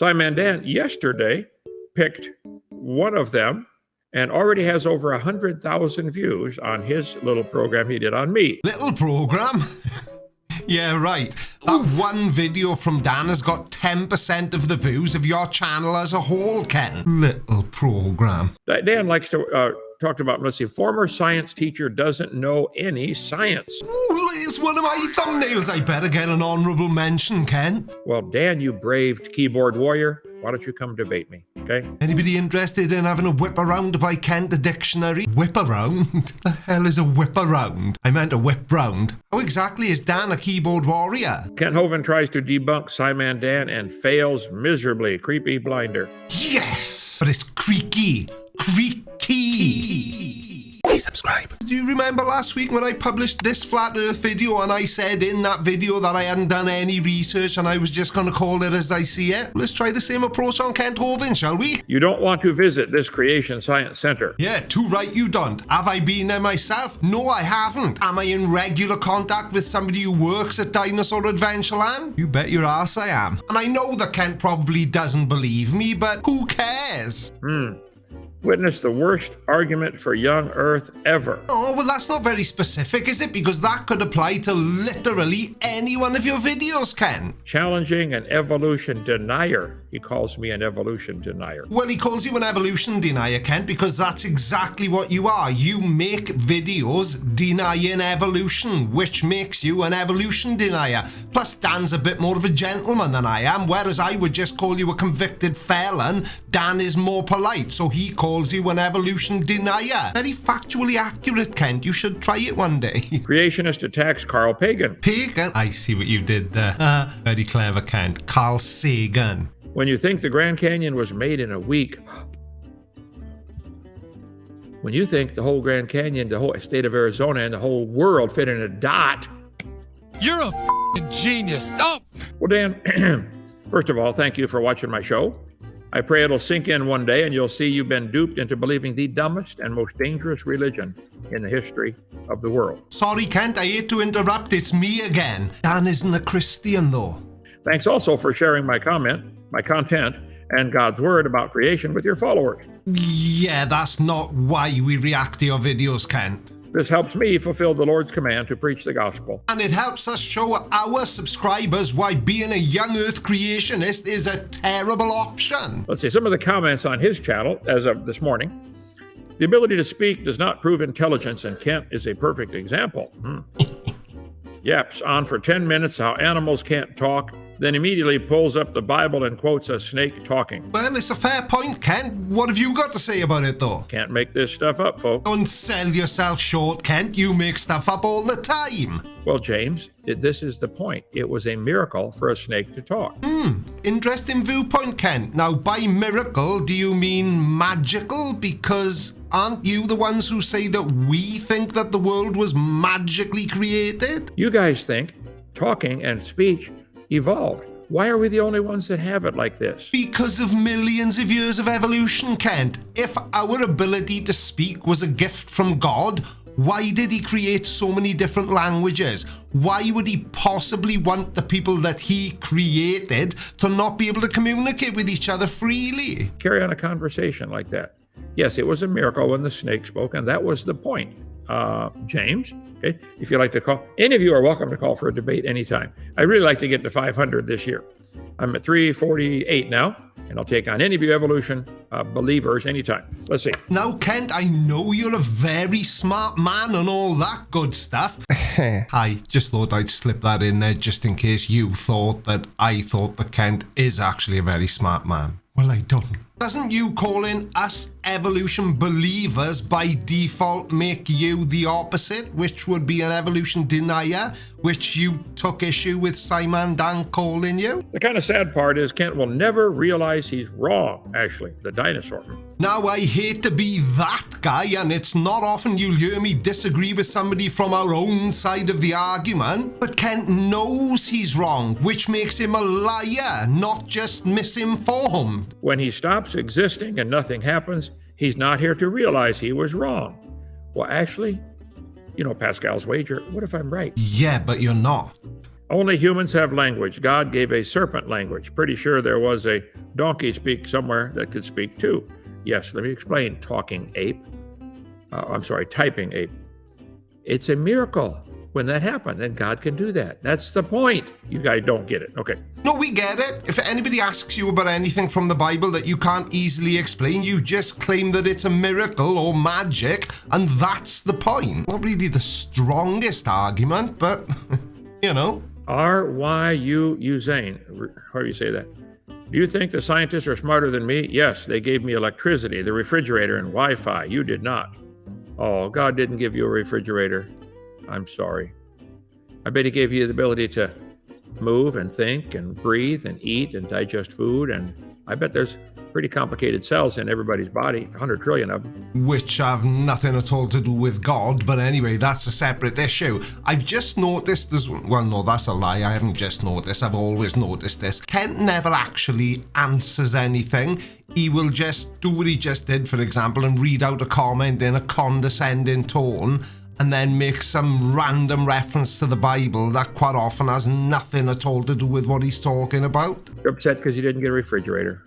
Scimandan yesterday picked one of them and already has over 100,000 views on his little program he did on me. Little program? Yeah, right. That one video from Dan has got 10% of the views of your channel as a whole, Ken. Little program. Dan likes to talk about, let's see, former science teacher doesn't know any science. Ooh, it's one of my thumbnails. I better get an honorable mention, Ken. Well, Dan, you braved keyboard warrior. Why don't you come debate me, okay? Anybody interested in having a whip around by Kent the dictionary? Whip around? The hell is a whip around? I meant a whip round. How exactly is Dan a keyboard warrior? Kent Hovind tries to debunk Scimandan and fails miserably. Creepy blinder. Yes! But it's Creaky. Creaky. Please subscribe. Do you remember last week when I published this flat earth video and I said in that video that I hadn't done any research and I was just going to call it as I see it? Let's try the same approach on Kent Hovind, shall we? You don't want to visit this Creation Science Center. Yeah, too right you don't. Have I been there myself? No, I haven't. Am I in regular contact with somebody who works at Dinosaur Adventureland? You bet your ass I am. And I know that Kent probably doesn't believe me, but who cares? Witness the worst argument for young Earth ever. Oh, well, that's not very specific, is it? Because that could apply to literally any one of your videos, Ken. Challenging an evolution denier. He calls me an evolution denier. Well, he calls you an evolution denier, Kent, because that's exactly what you are. You make videos denying evolution, which makes you an evolution denier. Plus, Dan's a bit more of a gentleman than I am, whereas I would just call you a convicted felon. Dan is more polite, so he calls you an evolution denier. Very factually accurate, Kent. You should try it one day. Creationist attacks Carl Pagan. Pagan? I see what you did there. Very clever, Kent. Carl Sagan. When you think the Grand Canyon was made in a week, when you think the whole Grand Canyon, the whole state of Arizona, and the whole world fit in a dot. You're a f***ing genius. Oh! Well, Dan, first of all, thank you for watching my show. I pray it'll sink in one day and you'll see you've been duped into believing the dumbest and most dangerous religion in the history of the world. Sorry, Kent, I hate to interrupt. It's me again. Dan isn't a Christian, though. Thanks also for sharing my content, and God's word about creation with your followers. Yeah, that's not why we react to your videos, Kent. This helps me fulfill the Lord's command to preach the gospel. And it helps us show our subscribers why being a young earth creationist is a terrible option. Let's see, some of the comments on his channel as of this morning. The ability to speak does not prove intelligence, and Kent is a perfect example. Yaps on for 10 minutes how animals can't talk, then immediately pulls up the Bible and quotes a snake talking. Well, it's a fair point, Kent. What have you got to say about it, though? Can't make this stuff up, folks. Don't sell yourself short, Kent. You make stuff up all the time. Well, James, this is the point. It was a miracle for a snake to talk. Interesting viewpoint, Kent. Now, by miracle, do you mean magical? Because aren't you the ones who say that we think that the world was magically created? You guys think talking and speech evolved. Why are we the only ones that have it like this? Because of millions of years of evolution, Kent. If our ability to speak was a gift from God, why did he create so many different languages? Why would he possibly want the people that he created to not be able to communicate with each other freely? Carry on a conversation like that. Yes, it was a miracle when the snake spoke, and that was the point. James, okay, if you'd like to call, any of you are welcome to call for a debate anytime. I'd really like to get to 500 this year. I'm at 348 now, and I'll take on any of you evolution believers anytime. Let's see. Now, Kent, I know you're a very smart man and all that good stuff. I just thought I'd slip that in there just in case you thought that I thought that Kent is actually a very smart man. Well, I don't. Doesn't you calling us evolution believers by default make you the opposite, which would be an evolution denier, which you took issue with Scimandan calling you? The kind of sad part is Kent will never realize he's wrong, actually, the dinosaur. Now, I hate to be that guy, and it's not often you'll hear me disagree with somebody from our own side of the argument, but Kent knows he's wrong, which makes him a liar, not just misinformed. When he stops existing and nothing happens, he's not here to realize he was wrong. Well, actually, you know Pascal's wager. What if I'm right? Yeah, but you're not. Only humans have language. God gave a serpent language. Pretty sure there was a donkey speak somewhere that could speak too. Yes, let me explain. Typing ape. It's a miracle when that happens, and God can do that. That's the point. You guys don't get it. Okay. No, we get it. If anybody asks you about anything from the Bible that you can't easily explain, you just claim that it's a miracle or magic, and that's the point. Not really the strongest argument, but, you know. R-Y-U-U-Zane. How do you say that? Do you think the scientists are smarter than me? Yes, they gave me electricity, the refrigerator, and Wi-Fi. You did not. Oh, God didn't give you a refrigerator. I'm sorry. I bet he gave you the ability to move and think and breathe and eat and digest food. And I bet there's pretty complicated cells in everybody's body, 100 trillion of them. Which have nothing at all to do with God, but anyway, that's a separate issue. I've just noticed this, well, no, that's a lie. I haven't just noticed, I've always noticed this. Kent never actually answers anything. He will just do what he just did, for example, and read out a comment in a condescending tone, and then make some random reference to the Bible that quite often has nothing at all to do with what he's talking about. You're upset because you didn't get a refrigerator.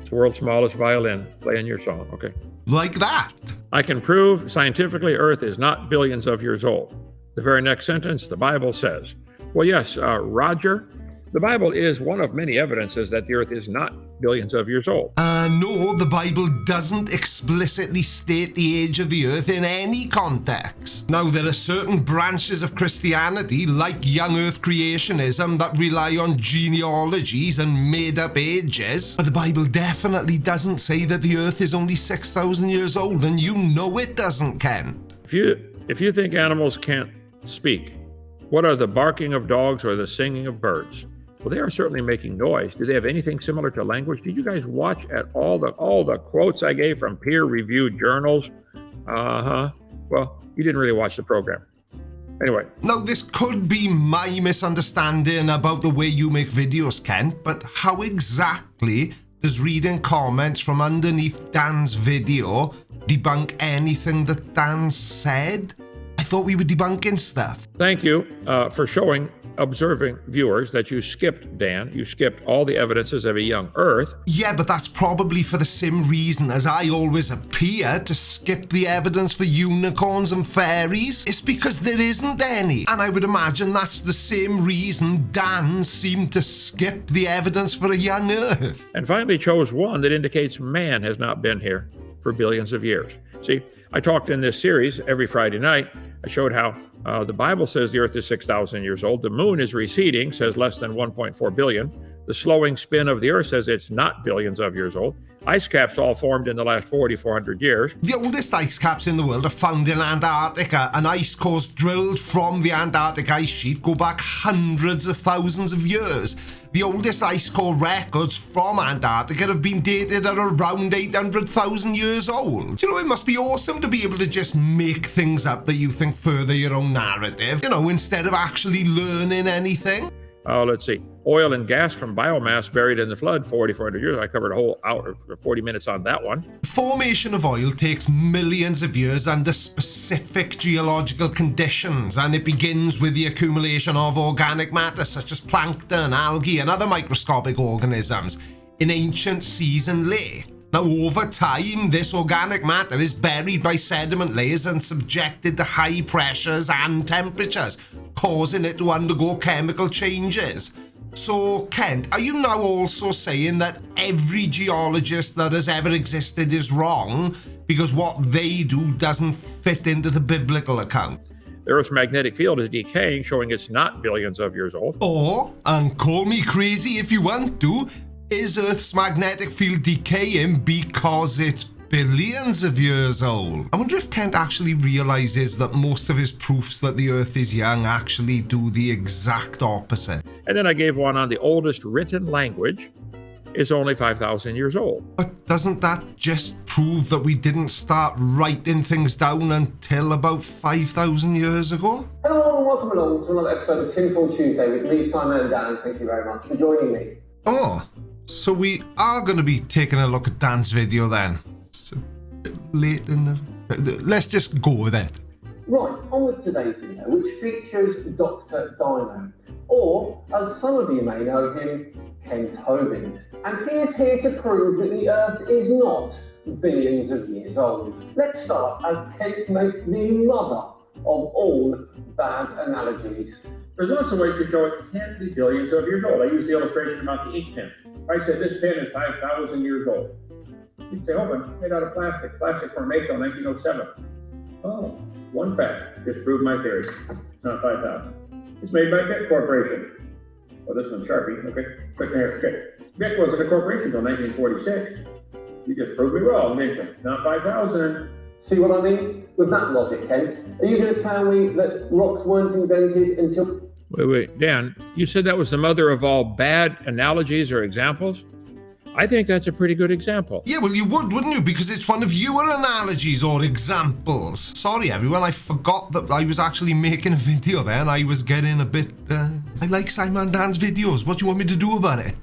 It's the world's smallest violin. Playing your song, okay? Like that. I can prove scientifically Earth is not billions of years old. The very next sentence, the Bible says. Well, yes, Roger, the Bible is one of many evidences that the Earth is not billions of years old. No, the Bible doesn't explicitly state the age of the Earth in any context. Now, there are certain branches of Christianity, like young Earth creationism, that rely on genealogies and made-up ages. But the Bible definitely doesn't say that the Earth is only 6,000 years old, and you know it doesn't, Ken. If you think animals can't speak, what are the barking of dogs or the singing of birds? Well, they are certainly making noise. Do they have anything similar to language? Did you guys watch at all the quotes I gave from peer-reviewed journals? Well, you didn't really watch the program. Anyway. Now, this could be my misunderstanding about the way you make videos, Kent, but how exactly does reading comments from underneath Dan's video debunk anything that Dan said? I thought we were debunking stuff. Thank you for showing observing viewers that you skipped, Dan. You skipped all the evidences of a young Earth. Yeah, but that's probably for the same reason as I always appear to skip the evidence for unicorns and fairies. It's because there isn't any. And I would imagine that's the same reason Dan seemed to skip the evidence for a young Earth. And finally chose one that indicates man has not been here for billions of years. See, I talked in this series every Friday night. I showed how the Bible says the Earth is 6,000 years old. The moon is receding, says less than 1.4 billion. The slowing spin of the Earth says it's not billions of years old. Ice caps all formed in the last 4,400 years. The oldest ice caps in the world are found in Antarctica, and ice cores drilled from the Antarctic ice sheet go back hundreds of thousands of years. The oldest ice core records from Antarctica have been dated at around 800,000 years old. You know, it must be awesome to be able to just make things up that you think further your own narrative, you know, instead of actually learning anything. Let's see. Oil and gas from biomass buried in the flood, 4,400 years. I covered a whole hour, 40 minutes on that one. Formation of oil takes millions of years under specific geological conditions, and it begins with the accumulation of organic matter such as plankton, algae, and other microscopic organisms in ancient seas and lakes. Now, over time, this organic matter is buried by sediment layers and subjected to high pressures and temperatures, causing it to undergo chemical changes. So, Kent, are you now also saying that every geologist that has ever existed is wrong because what they do doesn't fit into the biblical account? The Earth's magnetic field is decaying, showing it's not billions of years old. Or, and call me crazy if you want to, is Earth's magnetic field decaying because it's billions of years old? I wonder if Kent actually realizes that most of his proofs that the Earth is young actually do the exact opposite. And then I gave one on the oldest written language is only 5,000 years old. But doesn't that just prove that we didn't start writing things down until about 5,000 years ago? Hello and welcome along to another episode of Tinfoil Tuesday with me, Simon and Dan. Thank you very much for joining me. Oh, so we are going to be taking a look at Dan's video then. It's a bit late in the... Let's just go with it. Right, on with today's video, which features Dr. Dino, or as some of you may know him, Kent Hovind. And he is here to prove that the Earth is not billions of years old. Let's start as Kent makes the mother of all bad analogies. There's lots of ways to show it can't be billions of years old. I use the illustration about the ink pen. If I said this pen is 5,000 years old, you'd say, oh, but made out of plastic. Plastic from Mako, 1907. Oh, one fact, just proved my theory. It's not 5,000. It's made by Bic Corporation. Well, this one's Sharpie, okay? Quick hair, okay. Bic wasn't a corporation until 1946. You just proved me wrong, didn't you? Not 5,000. See what I mean? With that logic, Kent, are you going to tell me that rocks weren't invented until... Wait, Dan, you said that was the mother of all bad analogies or examples? I think that's a pretty good example. Yeah, well, you would, wouldn't you? Because it's one of your analogies or examples. Sorry, everyone, I forgot that I was actually making a video there and I was getting a bit... I like Scimandan's videos. What do you want me to do about it?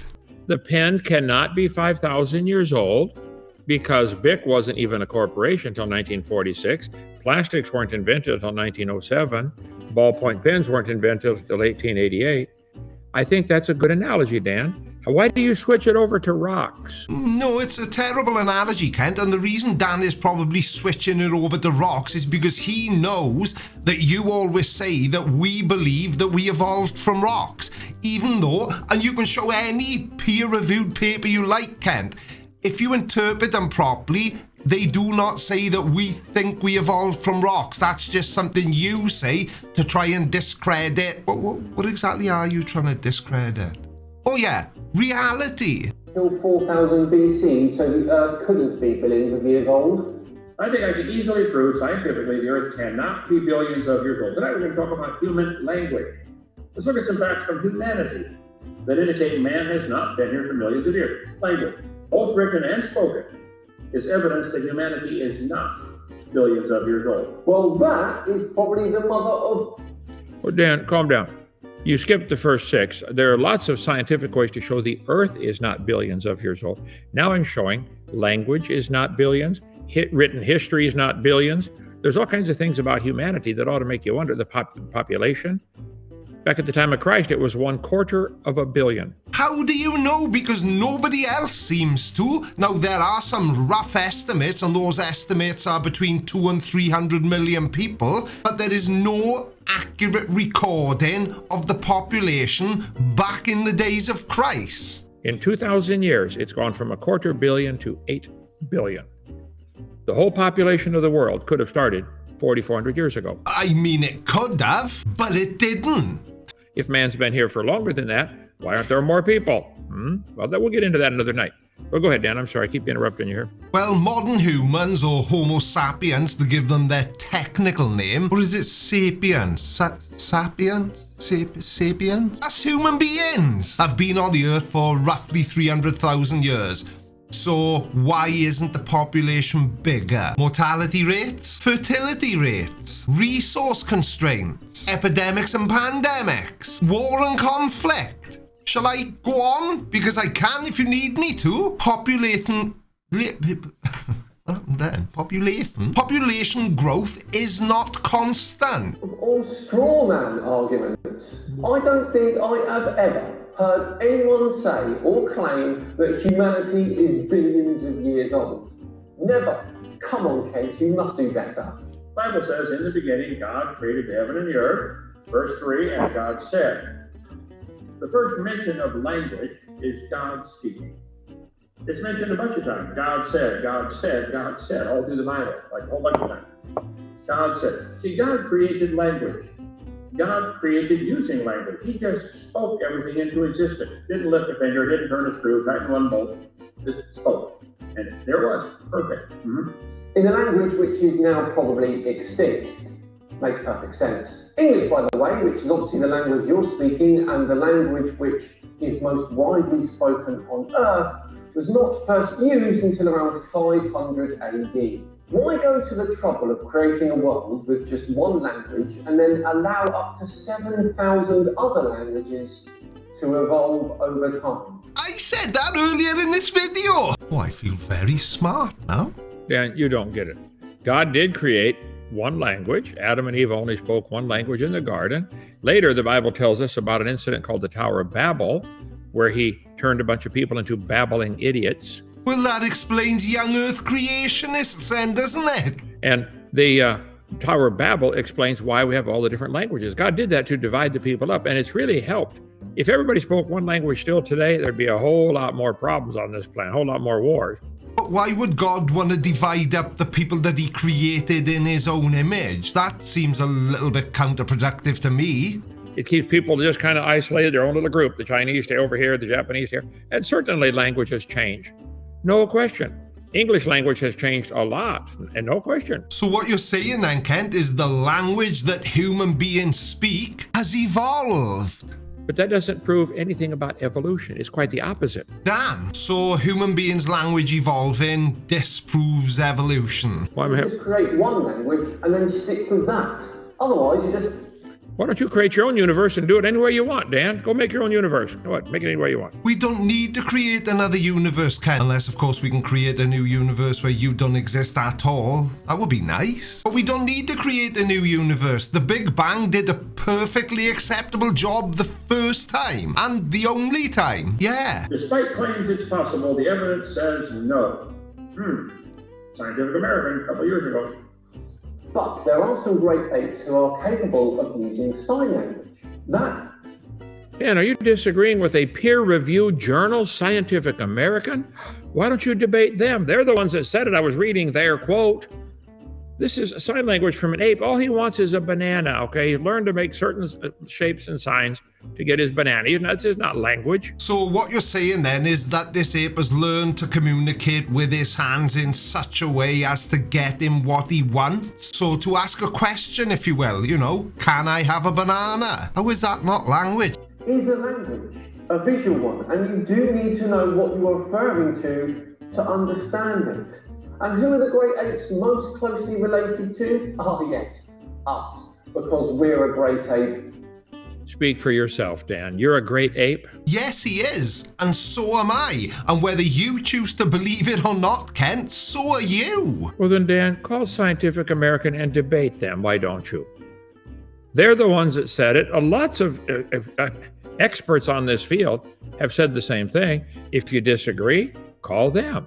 The pen cannot be 5,000 years old because Bic wasn't even a corporation until 1946. Plastics weren't invented until 1907. Ballpoint pens weren't invented until 1888. I think that's a good analogy, Dan. Why do you switch it over to rocks? No, it's a terrible analogy, Kent, and the reason Dan is probably switching it over to rocks is because he knows that you always say that we believe that we evolved from rocks, even though, and you can show any peer-reviewed paper you like, Kent, if you interpret them properly, they do not say that we think we evolved from rocks. That's just something you say to try and discredit. What exactly are you trying to discredit? Oh yeah, reality. Till 4000 BC, so the Earth couldn't be billions of years old? I think I can easily prove scientifically the Earth cannot be billions of years old. Tonight we're going to talk about human language. Let's look at some facts from humanity that indicate man has not been here for millions of years. Language, both written and spoken, is evidence that humanity is not billions of years old. Well, that is probably the mother of... Oh, Dan, calm down. You skipped the first 6. There are lots of scientific ways to show the Earth is not billions of years old. Now I'm showing language is not billions, written history is not billions. There's all kinds of things about humanity that ought to make you wonder. The population, back at the time of Christ, it was 250 million. How do you know? Because nobody else seems to. Now, there are some rough estimates, and those estimates are between 200 and 300 million people, but there is no accurate recording of the population back in the days of Christ. In 2,000 years, it's gone from 250 million to 8 billion. The whole population of the world could have started 4,400 years ago. I mean, it could have, but it didn't. If man's been here for longer than that, why aren't there more people? Well, we'll get into that another night. Well, go ahead, Dan. I'm sorry. I keep interrupting you here. Well, modern humans, or Homo sapiens, to give them their technical name, or is it sapiens? Sapiens? Sapiens? That's human beings. Have been on the Earth for roughly 300,000 years. So why isn't the population bigger? Mortality rates? Fertility rates? Resource constraints? Epidemics and pandemics? War and conflict? Shall I go on? Because I can if you need me to. Population growth is not constant. Of all straw man arguments, I don't think I have ever heard anyone say or claim that humanity is billions of years old. Never. Come on, Kent, you must do better. The Bible says, in the beginning, God created the heaven and the earth. Verse 3, and God said. The first mention of language is God speaking. It's mentioned a bunch of times. God said, God said, God said, all through the Bible, like a whole bunch of times. God said. See, God created language. God created using language. He just spoke everything into existence. Didn't lift a finger, didn't turn a screw, tighten one bolt, just spoke. And there it was. Perfect. In a language which is now probably extinct. Makes perfect sense. English, by the way, which is obviously the language you're speaking and the language which is most widely spoken on Earth, was not first used until around 500 AD. Why go to the trouble of creating a world with just one language and then allow up to 7,000 other languages to evolve over time? I said that earlier in this video. Oh, I feel very smart now. Dan, you don't get it. God did create one language. Adam and Eve only spoke one language in the garden. Later, the Bible tells us about an incident called the Tower of Babel, where he turned a bunch of people into babbling idiots. Well, that explains young Earth creationists then, doesn't it? And the Tower of Babel explains why we have all the different languages. God did that to divide the people up, and it's really helped. If everybody spoke one language still today, there'd be a whole lot more problems on this planet, a whole lot more wars. But why would God want to divide up the people that he created in his own image? That seems a little bit counterproductive to me. It keeps people just kind of isolated, their own little group. The Chinese stay over here, the Japanese here. And certainly languages change. No question. English language has changed a lot, and no question. So what you're saying then, Kent, is the language that human beings speak has evolved. But that doesn't prove anything about evolution. It's quite the opposite. Damn. So human beings' language evolving disproves evolution. Well, You just create one language and then stick with that. Otherwise, you just... why don't you create your own universe and do it any way you want, Dan? Go make your own universe. Go ahead, make it any way you want. We don't need to create another universe, Ken. Unless, of course, we can create a new universe where you don't exist at all. That would be nice. But we don't need to create a new universe. The Big Bang did a perfectly acceptable job the first time. And the only time. Yeah. Despite claims it's possible, the evidence says no. Scientific American, a couple of years ago. But there are some great apes who are capable of using sign language. That... Dan, are you disagreeing with a peer-reviewed journal, Scientific American? Why don't you debate them? They're the ones that said it. I was reading their quote. This is sign language from an ape. All he wants is a banana, okay? He's learned to make certain shapes and signs to get his banana. This is not language. So what you're saying then is that this ape has learned to communicate with his hands in such a way as to get him what he wants. So to ask a question, if you will, you know, can I have a banana? How is that not language? is a language, a visual one, and you do need to know what you are referring to understand it. And who are the great apes most closely related to? Oh yes, us, because we're a great ape. Speak for yourself, Dan. You're a great ape. Yes, he is, and so am I. And whether you choose to believe it or not, Kent, so are you. Well then, Dan, call Scientific American and debate them, why don't you? They're the ones that said it. Lots of experts on this field have said the same thing. If you disagree, call them.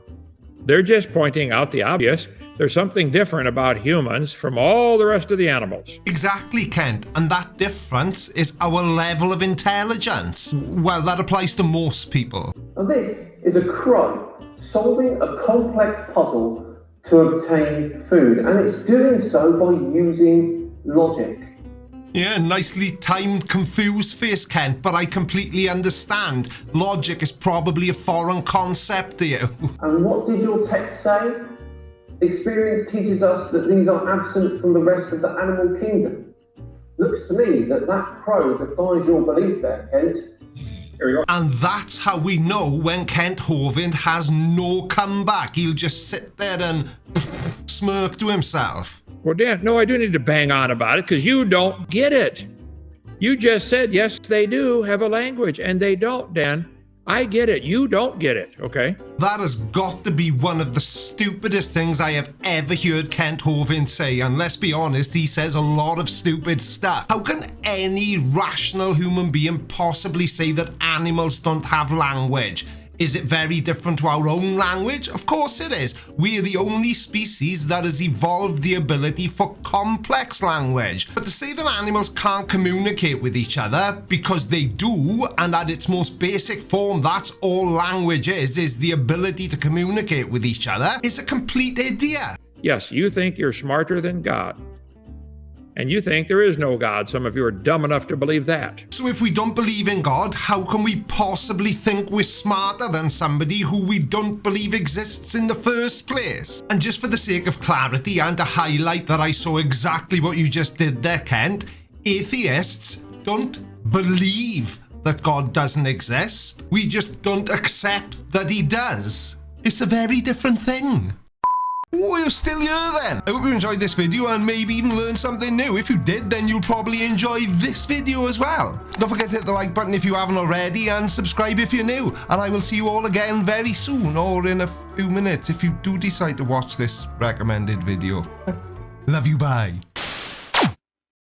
They're just pointing out the obvious. There's something different about humans from all the rest of the animals. Exactly, Kent. And that difference is our level of intelligence. Well, that applies to most people. And this is a crow solving a complex puzzle to obtain food. And it's doing so by using logic. Yeah, nicely timed, confused face, Kent, but I completely understand. Logic is probably a foreign concept to you. And what did your text say? Experience teaches us that these are absent from the rest of the animal kingdom. Looks to me that crow defies your belief there, Kent. Here we go. And that's how we know when Kent Hovind has no comeback. He'll just sit there and smirk to himself. Well, Dan, no, I do need to bang on about it because you don't get it. You just said, yes, they do have a language, and they don't, Dan. I get it. You don't get it, okay? That has got to be one of the stupidest things I have ever heard Kent Hovind say. And let's be honest, he says a lot of stupid stuff. How can any rational human being possibly say that animals don't have language? Is it very different to our own language? Of course it is. We are the only species that has evolved the ability for complex language. But to say that animals can't communicate with each other, because they do, and at its most basic form, that's all language is the ability to communicate with each other, is a complete idiot. Yes, you think you're smarter than God. And you think there is no God. Some of you are dumb enough to believe that. So if we don't believe in God, how can we possibly think we're smarter than somebody who we don't believe exists in the first place? And just for the sake of clarity and to highlight that I saw exactly what you just did there, Kent, atheists don't believe that God doesn't exist. We just don't accept that he does. It's a very different thing. Oh, you're still here then. I hope you enjoyed this video and maybe even learned something new. If you did, then you'll probably enjoy this video as well. Don't forget to hit the like button if you haven't already and subscribe if you're new. And I will see you all again very soon or in a few minutes if you do decide to watch this recommended video. Love you, bye.